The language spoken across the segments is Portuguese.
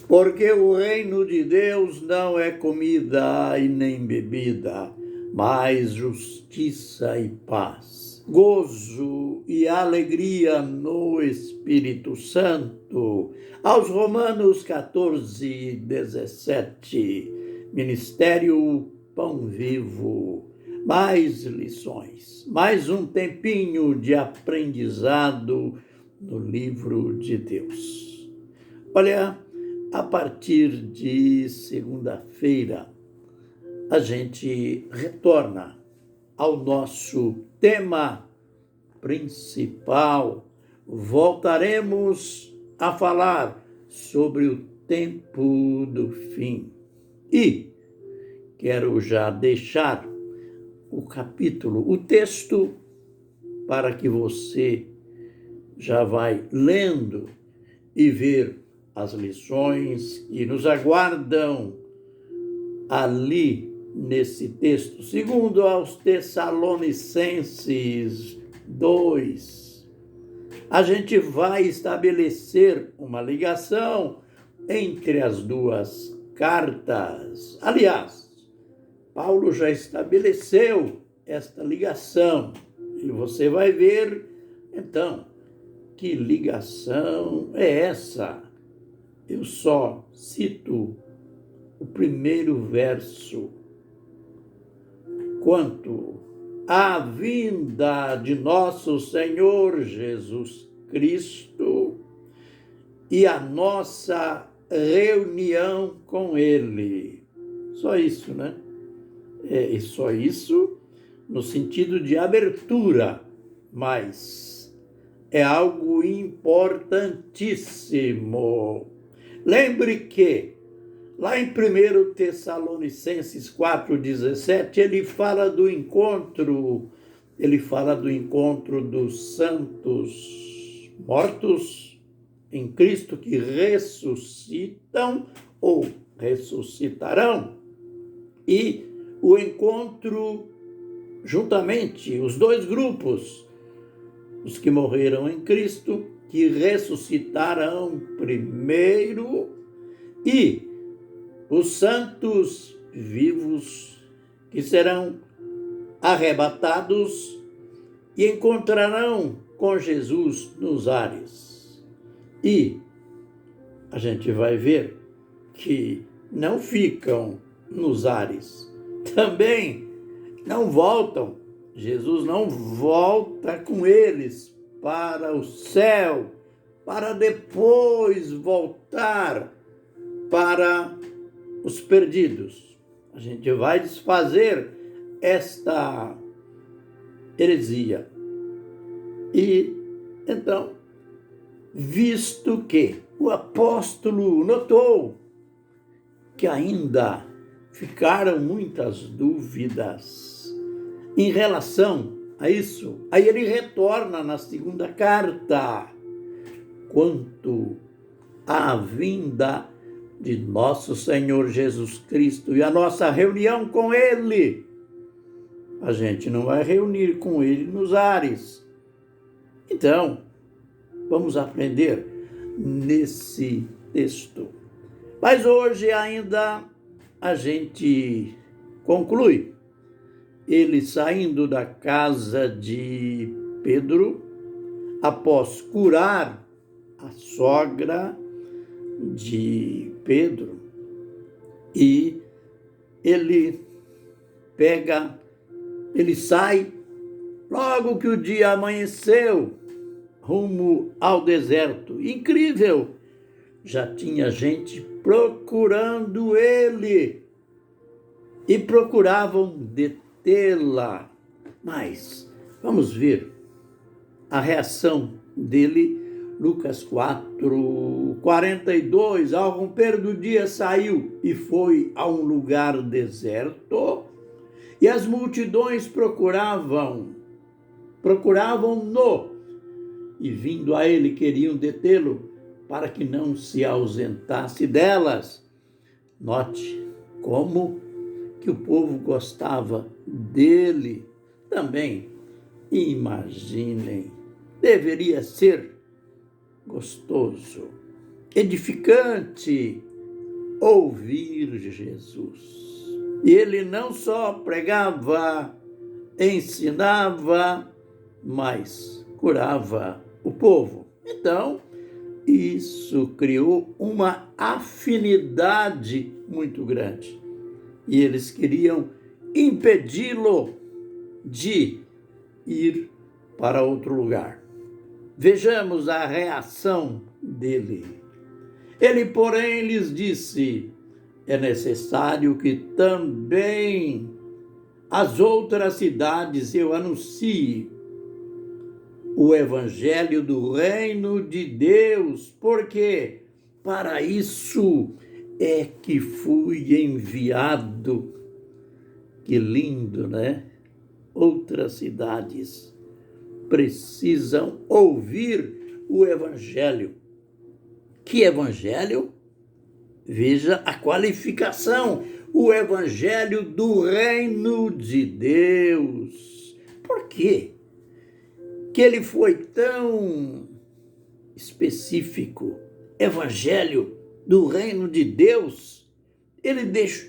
Porque o reino de Deus não é comida e nem bebida, mas justiça e paz, gozo e alegria no Espírito Santo. Aos Romanos 14, 17, Ministério Pão Vivo, mais lições, mais um tempinho de aprendizado no livro de Deus. Olha, a partir de segunda-feira, a gente retorna ao nosso tema principal. Voltaremos a falar sobre o tempo do fim. E quero já deixar o capítulo, o texto, para que você já vai lendo e ver as lições que nos aguardam ali nesse texto. Segundo aos Tessalonicenses 2, a gente vai estabelecer uma ligação entre as duas cartas. Aliás, Paulo já estabeleceu esta ligação e você vai ver, então, que ligação é essa? Eu só cito o primeiro verso. Quanto à vinda de nosso Senhor Jesus Cristo e a nossa reunião com Ele. Só isso, né? É só isso no sentido de abertura, mas é algo importantíssimo. Lembre que, lá em 1 Tessalonicenses 4,17, ele fala do encontro dos santos mortos em Cristo que ressuscitam ou ressuscitarão, e o encontro juntamente, os dois grupos, os que morreram em Cristo, que ressuscitarão primeiro, e os santos vivos, que serão arrebatados e encontrarão com Jesus nos ares. E a gente vai ver que não ficam nos ares, também não voltam. Jesus não volta com eles para o céu, para depois voltar para os perdidos. A gente vai desfazer esta heresia. E, então, visto que o apóstolo notou que ainda ficaram muitas dúvidas em relação a isso, aí ele retorna na segunda carta, quanto à vinda de nosso Senhor Jesus Cristo e a nossa reunião com Ele. A gente não vai reunir com Ele nos ares. Então, vamos aprender nesse texto. Mas hoje ainda a gente conclui. Ele saindo da casa de Pedro, após curar a sogra de Pedro, e ele sai, logo que o dia amanheceu, rumo ao deserto. Incrível! Já tinha gente procurando ele e procuravam detê-la. Mas vamos ver a reação dele. Lucas 4, 42, ao romper do dia saiu e foi a um lugar deserto, e as multidões procuravam-no, e vindo a ele queriam detê-lo, para que não se ausentasse delas. Note como que o povo gostava dele também. Imaginem, deveria ser gostoso, edificante ouvir Jesus. E ele não só pregava, ensinava, mas curava o povo. Então, isso criou uma afinidade muito grande. E eles queriam impedi-lo de ir para outro lugar. Vejamos a reação dele. Ele, porém, lhes disse: é necessário que também as outras cidades eu anuncie o evangelho do reino de Deus, porque para isso é que fui enviado. Que lindo, né? Outras cidades precisam ouvir o evangelho. Que evangelho? Veja a qualificação: o evangelho do reino de Deus. Por quê que ele foi tão específico? Evangelho do reino de Deus. Ele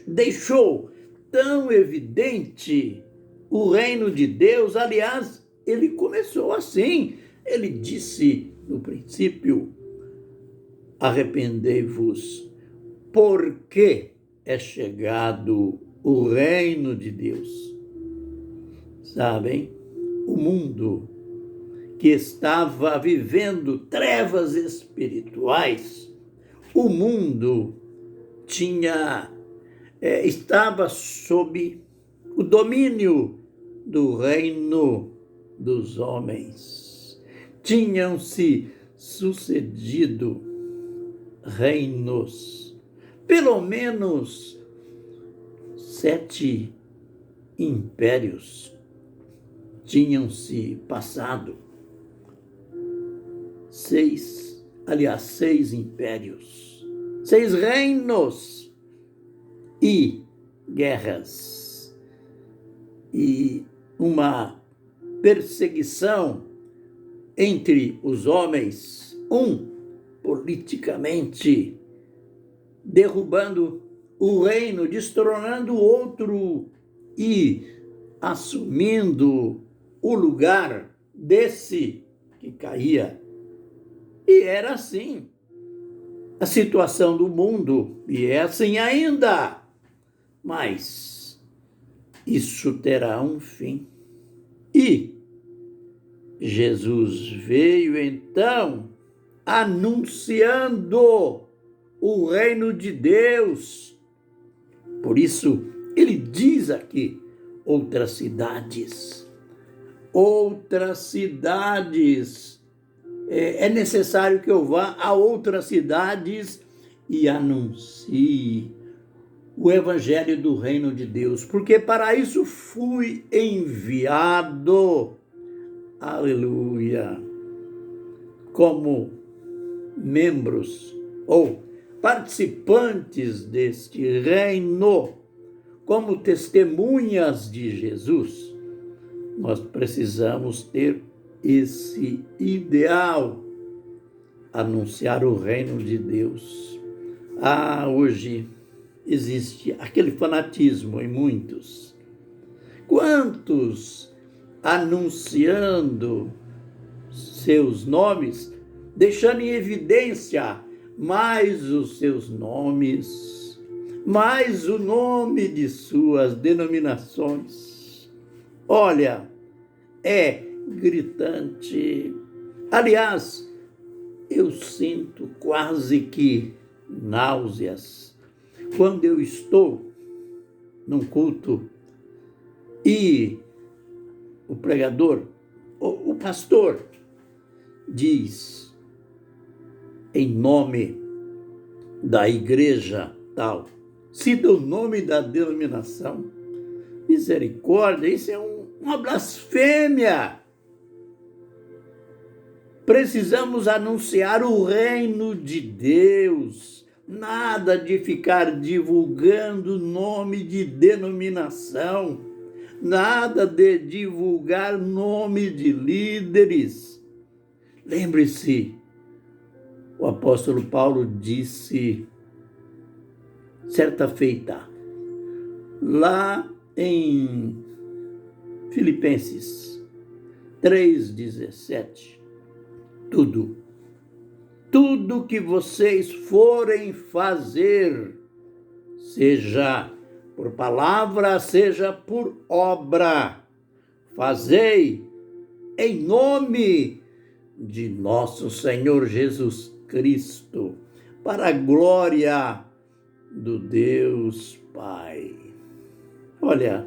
deixou tão evidente o reino de Deus. Aliás, ele começou assim. Ele disse no princípio: arrependei-vos, porque é chegado o reino de Deus. Sabem, o mundo que estava vivendo trevas espirituais, o mundo estava sob o domínio do reino dos homens. Tinham se sucedido reinos, pelo menos 7 impérios tinham se passado. 6 impérios, 6 reinos e guerras e uma perseguição entre os homens, politicamente derrubando o reino, destronando o outro e assumindo o lugar desse que caía. E era assim a situação do mundo, e é assim ainda. Mas isso terá um fim. E Jesus veio então anunciando o reino de Deus. Por isso, ele diz aqui: outras cidades. É necessário que eu vá a outras cidades e anuncie o evangelho do reino de Deus, porque para isso fui enviado. Aleluia! Como membros ou participantes deste reino, como testemunhas de Jesus, nós precisamos ter esse ideal, anunciar o reino de Deus. Hoje existe aquele fanatismo em muitos. Quantos anunciando seus nomes, deixando em evidência mais os seus nomes, mais o nome de suas denominações. Olha, é gritante. Aliás, eu sinto quase que náuseas quando eu estou num culto e o pregador, o pastor, diz em nome da igreja tal, cita o nome da denominação. Misericórdia, isso é uma blasfêmia. Precisamos anunciar o reino de Deus. Nada de ficar divulgando nome de denominação. Nada de divulgar nome de líderes. Lembre-se, o apóstolo Paulo disse certa feita, lá em Filipenses 3,17, tudo que vocês forem fazer, seja por palavra, seja por obra, fazei em nome de nosso Senhor Jesus Cristo, para a glória do Deus Pai. Olha,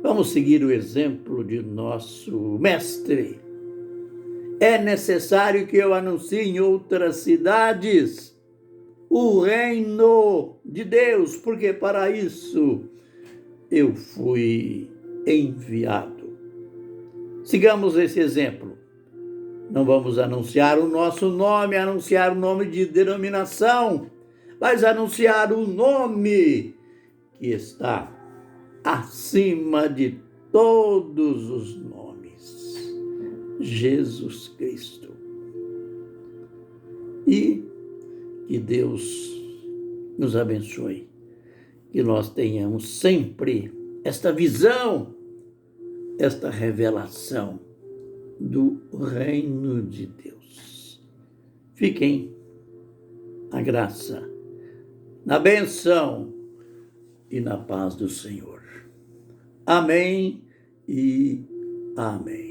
vamos seguir o exemplo de nosso mestre. É necessário que eu anuncie em outras cidades o reino de Deus, porque para isso eu fui enviado. Sigamos esse exemplo. Não vamos anunciar o nosso nome, anunciar o nome de denominação, mas anunciar o nome que está acima de todos os nomes. Jesus Cristo. E que Deus nos abençoe, que nós tenhamos sempre esta visão, esta revelação do reino de Deus. Fiquem na graça, na bênção e na paz do Senhor. Amém e amém.